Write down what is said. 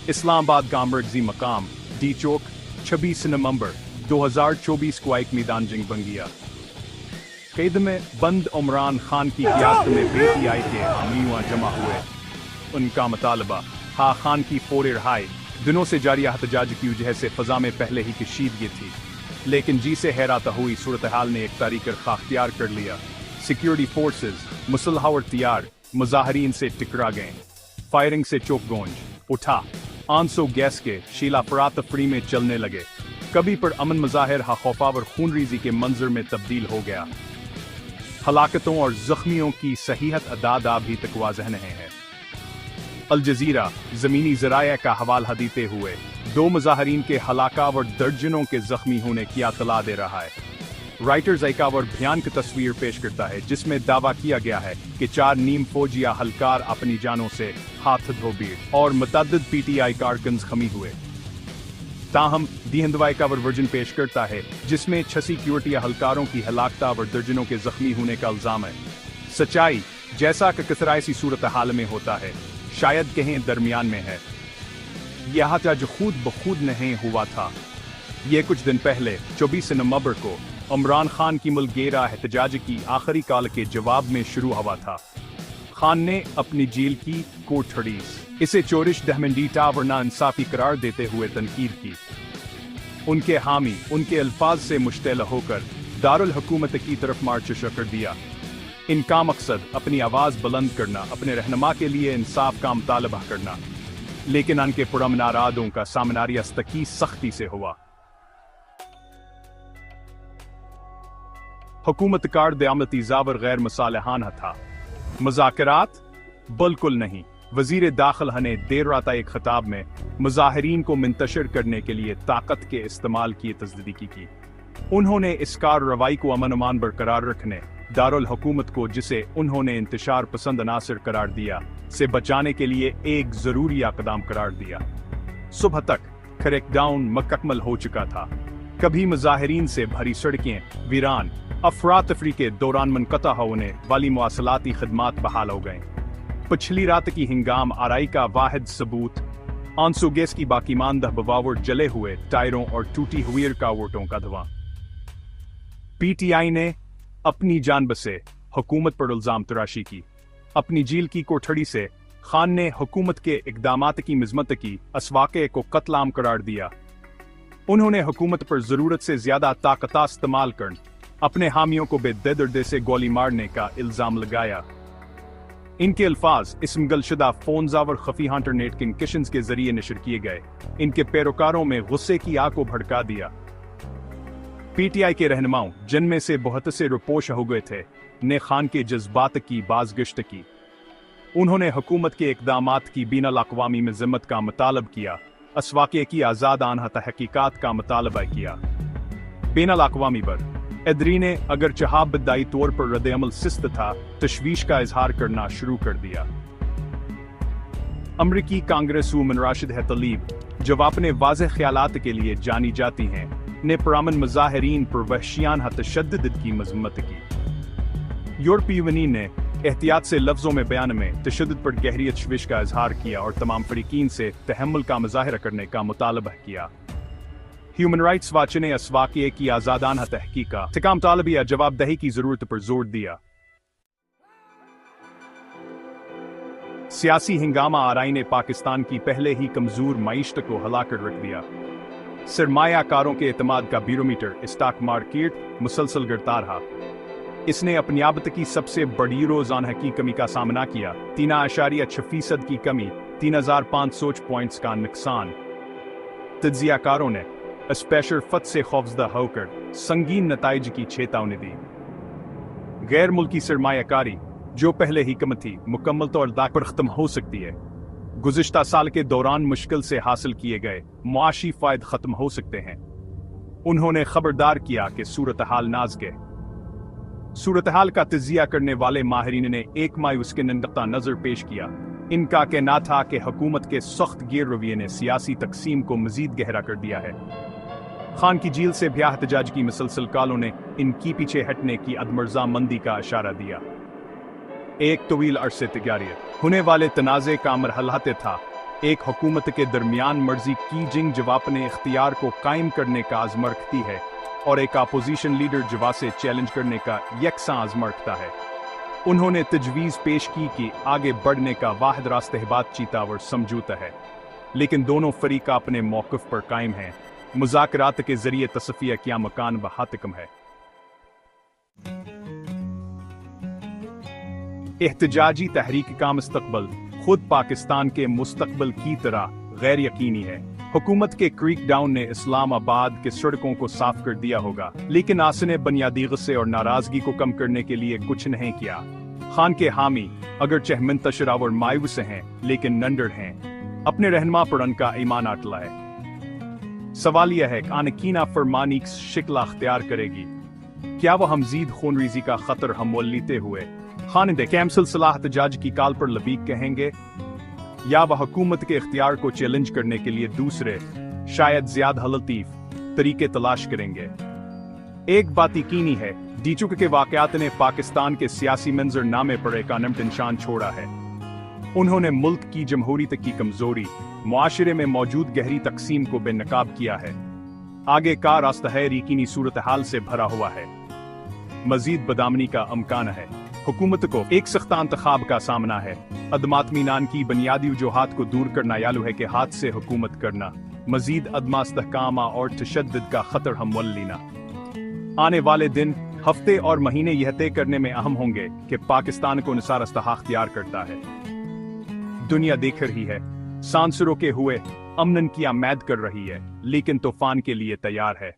इस्लामाबाद का मरकजी मकाम डी चौक 26 नवंबर 2024 को एक मैदान जंग बन गया। कैद में बंद इमरान खान की क़ियादत में पीटीआई के हामी वहां जमा हुए। उनका मुतालबा खान की फौरी रिहाई। दिनों से जारी एहतजाज की वजह से फजा में पहले ही कशीदगी थी, लेकिन जी से हैरात हुई सूरत हाल ने एक तारीख अख्तियार कर लिया। सिक्योरिटी फोर्सेस मुसल्ह और तैयार मुजाहरीन से टकरा गए। फायरिंग से चौक गूंज उठा। आंसू गैस के शीला फरातफरी में चलने लगे। कभी पर अमन मज़ाहिर खौफावर खूनरेज़ी के मंजर में तब्दील हो गया। हलाकतों और जख्मियों की सहीहत अदाद अभी तक वाज़ह नहीं है। अल जज़ीरा ज़मीनी ज़राया का हवाला देते हुए 2 मुजाहरीन के हलाका और दर्जनों के जख्मी होने की इत्तला दे रहा है। राइटर्स एक और भयानक तस्वीर पेश करता है जिसमें दावा किया गया है कि 4 नीम फौजी हलकार अपनी जानों से हाथ धो बैठे और मुतअद्दिद पीटीआई कारकुन जख्मी हुए। ताहम दी हिंदवाई का वर्जन पेश करता है जिसमें 6 सिक्योरिटी हलकारों की हलाकत और दर्जनों के जख्मी होने का इल्जाम है। सच्चाई जैसा कि कसरा ऐसी सूरत हाल में होता है, शायद कहीं दरमियान में है। यह एहतजाज खुद बखुद नहीं हुआ था। ये कुछ दिन पहले 24 नवंबर को इमरान खान की मुल्कगीरा एहतजाज की आखिरी कॉल के जवाब में शुरू हुआ था। खान ने अपनी जेल की कोठड़ी इसे चोरिश दहमंडीटा और नाइंसाफी करार देते हुए तनकीद की। उनके हामी उनके अल्फाज से मुश्तल होकर दारुल हुकूमत की तरफ मार्च कर दिया। इनका मकसद अपनी आवाज़ बुलंद करना, अपने रहनुमा के लिए इंसाफ का मुतालबा करना, लेकिन उनके पुरअमन इरादों का सामना रियासती सख्ती से हुआ। हुकूमत का क़यामती ज़ावर गैर मुसालहाना था। मुज़ाकरात बिल्कुल नहीं। वज़ीर दाखिला ने देर रात एक खिताब में मुज़ाहिरीन को मुंतशिर करने के लिए ताकत के इस्तेमाल की तस्दीकी की। उन्होंने इस कार्रवाई को अमन अमान बरकरार रखने, दारुल हुकूमत को जिसे उन्होंने इंतशार पसंद अनासर करार दिया से बचाने के लिए एक ज़रूरी इक़दाम करार दिया। सुबह तक क्रैकडाउन मुकम्मल हो चुका था। कभी मुज़ाहिरीन से भरी सड़कें वीरान, अफरातफरी के दौरान मुनक़ता होने वाली मवासलाती खदमात बहाल हो गए। पिछली रात की हिंगाम आराई का वाहिद सबूत आंसू गैस की बाकी मानदह बवावर जले हुए टायरों और टूटी हुई रुकावटों का धुआं। पीटीआई ने अपनी जान बसे हुकूमत पर इल्जाम तराशी की। अपनी जेल की कोठड़ी से खान ने हुकूमत के इक़दामात की मज़म्मत की, असवाक़े को कत्ल-आम करार दिया। उन्होंने हुकूमत पर ज़रूरत से ज़्यादा ताकत इस्तेमाल कर अपने हामियों को बेदर्दे से गोली मारने का इल्ज़ाम लगाया। इनके अल्फाज इसम गलशुदा फ़ोन्स और खफी इंटरनेट कम्युनिकेशंस के जरिए नशर किए गए। इनके पैरोकारों में गुस्से की आग को भड़का दिया। पीटीआई के रहनुमाओं, जिनमें से बहुत से रुपोश हो गए थे, ने खान के जज्बात की बाज़गश्त की। उन्होंने हुकूमत के इक़दामात की बीनुल-अक़वामी मज़म्मत का मुतालब किया, असवाक़े की आज़ादाना तहक़ीक़ात का मुतालबा किया। बीनुल-अक़वामी पर एदरी ने अगर चाहा बदाई तौर पर रद्द-ए-अमल सिस्त था, तशवीश का इजहार करना शुरू कर दिया। अमरीकी कांग्रेस वुमन राशिद तलीब, जो अपने वाज़ेह ख्यालात के लिए जानी जाती हैं, ने पुरअमन मुज़ाहिरीन पर वहशियाना तशद्दुद की मज़म्मत की। यूरोपीय यूनियन ने एहतियात से लफ्ज़ों में बयान में तशद्दुद पर गहरी तशवीश का इजहार किया और तमाम फ़रीक़ीन से तहम्मुल का मुज़ाहरा करने का मुतालबा किया। ह्यूमन राइट्स वाच ने असवाक़े की आज़ादाना तहक़ीक़ का मुतालबा या जवाबदही की ज़रूरत पर जोर दिया। सियासी हिंगामा आराई ने पाकिस्तान की पहले ही कमज़ोर मईशत को हिला कर रख दिया। सरमायाकारों के एतमाद का बैरोमीटर स्टॉक मार्केट मुसलसल गिरता रहा। इसने अपनी आबत की सबसे बड़ी रोज़ाना की कमी का सामना किया। 3.6% की कमी, 3,500 पॉइंट्स का नुकसान। तज्ज़ियाकारों ने स्पेशल फत से खौफजदा होकर संगीन नताइज की चेतावनी दी। गैर मुल्की सरमायाकारी, जो पहले ही कम थी, मुकम्मल तौर पर ख़त्म हो सकती है। गुज़िश्ता साल के दौरान मुश्किल से हासिल किए गए मुआशी फ़ायदे ख़त्म हो सकते हैं। उन्होंने खबरदार किया कि सूरत हाल नाज़ुक है। सूरत हाल का तज्ज़िया करने वाले माहिरीन ने एक मायूस के नुक्ता नज़र पेश किया। इनका कहना था कि हुकूमत के सख्त गिर रवैये ने सियासी तकसीम को मज़ीद गहरा कर दिया है। खान की जेल से ब्याह एहतजाज की मुसलसल कालों ने इनकी पीछे हटने की अदमर्जा मंदी का इशारा दिया। एक तवील अरसे तैयारी होने वाले तनाज़े का मरहला था एक हुकूमत के दरमियान मर्जी की जिंग जवाब ने इख्तियार को कायम करने का आज़म रखती है और एक अपोजिशन लीडर जवा से चैलेंज करने का यकसा आज़म रखता है। उन्होंने तजवीज़ पेश की कि आगे बढ़ने का वाहिद रास्ता बातचीत और समझौता है, लेकिन दोनों फरीका अपने मौक़िफ़ पर कायम हैं। मुज़ाकरात के जरिए तसफ़िया क्या मकान व हातिकम है। एहतजाजी तहरीक का मुस्तक़बल खुद पाकिस्तान के मुस्तक़बल की तरह गैर यकीनी है। हुकूमत के क्रीक डाउन ने इस्लामाबाद के सड़कों को साफ कर दिया होगा, लेकिन आसन ने बुनियादी गुस्से और नाराजगी को कम करने के लिए कुछ नहीं किया। खान के हामी अगरचे मुंतशिर और मायूस हैं, लेकिन नंडर हैं। अपने रहनुमा पर उनका ईमान अटला है। सवाल यह है कि आनकीना फरमानी शिकल अख्तियार करेगी। क्या वह मजीद खूनरेज़ी का खतर हमल लेते हुए खानिंदे कैंसल सलाह एहतजाज की काल पर लबीक कहेंगे, या वह हुकूमत के इख्तियार को चैलेंज करने के लिए दूसरे शायद ज्यादा लतीफ तरीके तलाश करेंगे। एक बात यकीनी है, डीचुक के वाकयात ने पाकिस्तान के सियासी मंजरनामे पर एक अनमट निशान छोड़ा है। उन्होंने मुल्क की जमहूरियत की कमजोरी, मुआशरे में मौजूद गहरी तकसीम को बेनकाब किया है। आगे का रास्ता है यकीनी सूरत हाल से भरा हुआ है। मजीद बदामनी का अमकान है। हुकूमत को एक सख्त इंतखाब का सामना है। अदमातमीनान की बुनियादी वजूहात को दूर करना यालू है कि हाथ से हुकूमत करना, मजीद अदमा इस्तेहकाम और तशद्दुद का खतर हमल लेना। आने वाले दिन, हफ्ते और महीने यह तय करने में अहम होंगे कि पाकिस्तान को निसार रास्ता अख्तियार करता है। दुनिया देख रही है, सांसरों के हुए अमन की उम्मीद कर रही है, लेकिन तूफान के लिए तैयार है।